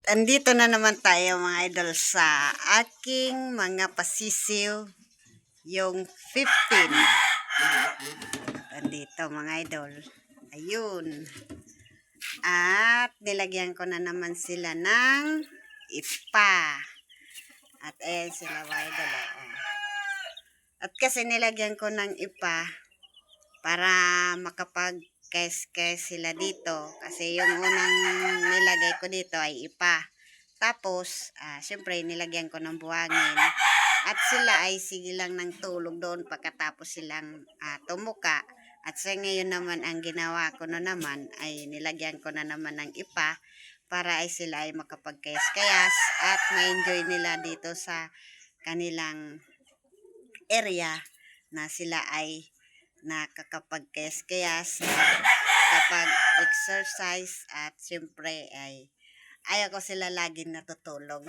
Andito na naman tayo mga idol sa aking mga pasisiw, yung 15. Andito mga idol. Ayun. At nilagyan ko na naman sila ng ipa. At ayan sila mga idol. Oh. At kasi nilagyan ko ng ipa para makapag-kes-kes sila dito. Kasi yung unang nilagay ko dito ay ipa. Tapos, syempre, nilagyan ko ng buhangin. At sila ay sige lang ng tulog doon pagkatapos silang tumuka. At sa ngayon naman, ang ginawa ko na naman ay nilagyan ko na naman ng ipa para ay sila ay makapagkayas-kayas at ma-enjoy nila dito sa kanilang area na sila ay nakakapagkayas-kayas, kapag exercise at syempre ay ayaw ko sila laging natutulog.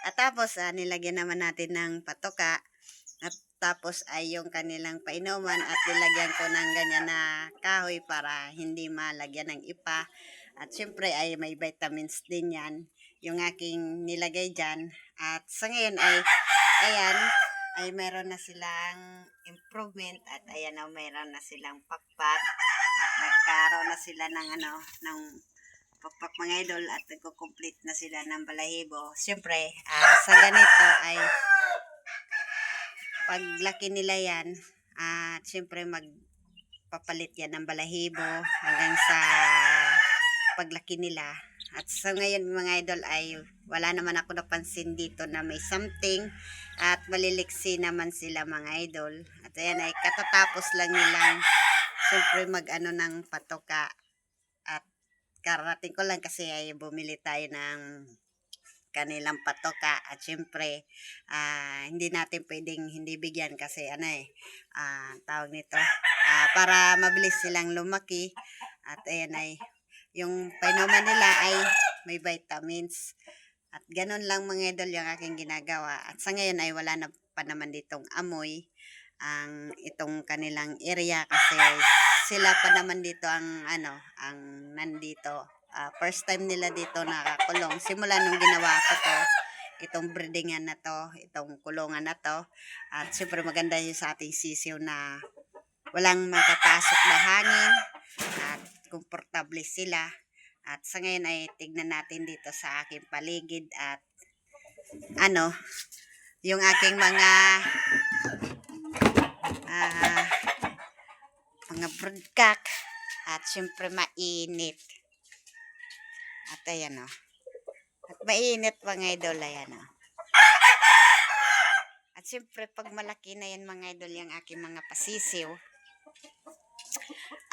At tapos nilagyan naman natin ng patoka at tapos ay yung kanilang painuman at nilagyan ko ng ganyan na kahoy para hindi malagyan ng ipa. At syempre ay may vitamins din yan yung aking nilagay dyan. At sa ngayon ay ayan ay meron na silang improvement at ayan na meron na silang pakpak at nagkaroon na sila ng ng pakpak mga idol at nagko-complete na sila ng balahibo. Siyempre, sa ganito ay paglaki nila yan, at siyempre magpapalit yan ng balahibo hanggang sa paglaki nila. At sa ngayon mga idol ay wala naman ako napansin dito na may something at maliliksi naman sila mga idol. At ayan ay katatapos lang nilang siyempre mag-ano ng patoka at karating ko lang kasi ay bumili tayo ng kanilang patoka at syempre hindi natin pwedeng hindi bigyan kasi tawag nito para mabilis silang lumaki at ayan ay yung painuman nila ay may vitamins at ganun lang mga idol yung aking ginagawa at sa ngayon ay wala na pa naman ditong amoy ang itong kanilang area kasi sila pa naman dito ang ang nandito. First time nila dito nakakulong. Simula nung ginawa ko to, itong breedingan na to, itong kulungan na to. At siyempre maganda yung sa ating sisiw na walang makapasok na hangin at komportable sila. At sa ngayon ay tignan natin dito sa aking paligid at yung aking mga broodcock at syempre mainit. At ayan o. At mainit mga idol, ayan o. At syempre pag malaki na yan mga idol yung aking mga pasisiw.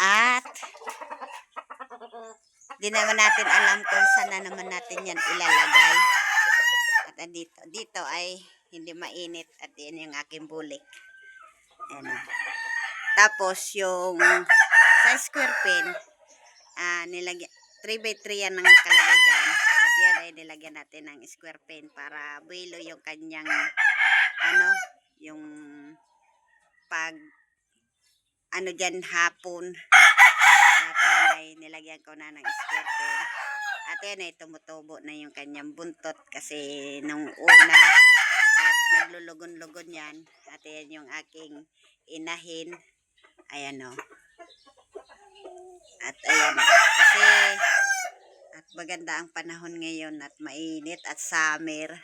At di naman natin alam kung saan na naman natin yan ilalagay. At dito ay hindi mainit at yan yung aking bulik. Ayan o. Tapos yung sa square pin, nilagyan 3x3 yan ang nakalagay dyan. At yan ay nilagyan natin ng square pin para buwelo yung kanyang yung pag dyan hapon. At yan ay nilagyan ko na ng square pin. At yan ay tumutubo na yung kanyang buntot kasi nung una at naglulugon-lugon yan. At yan yung aking inahin. Ayan o. At ayan o. Kasi at maganda ang panahon ngayon at mainit at summer.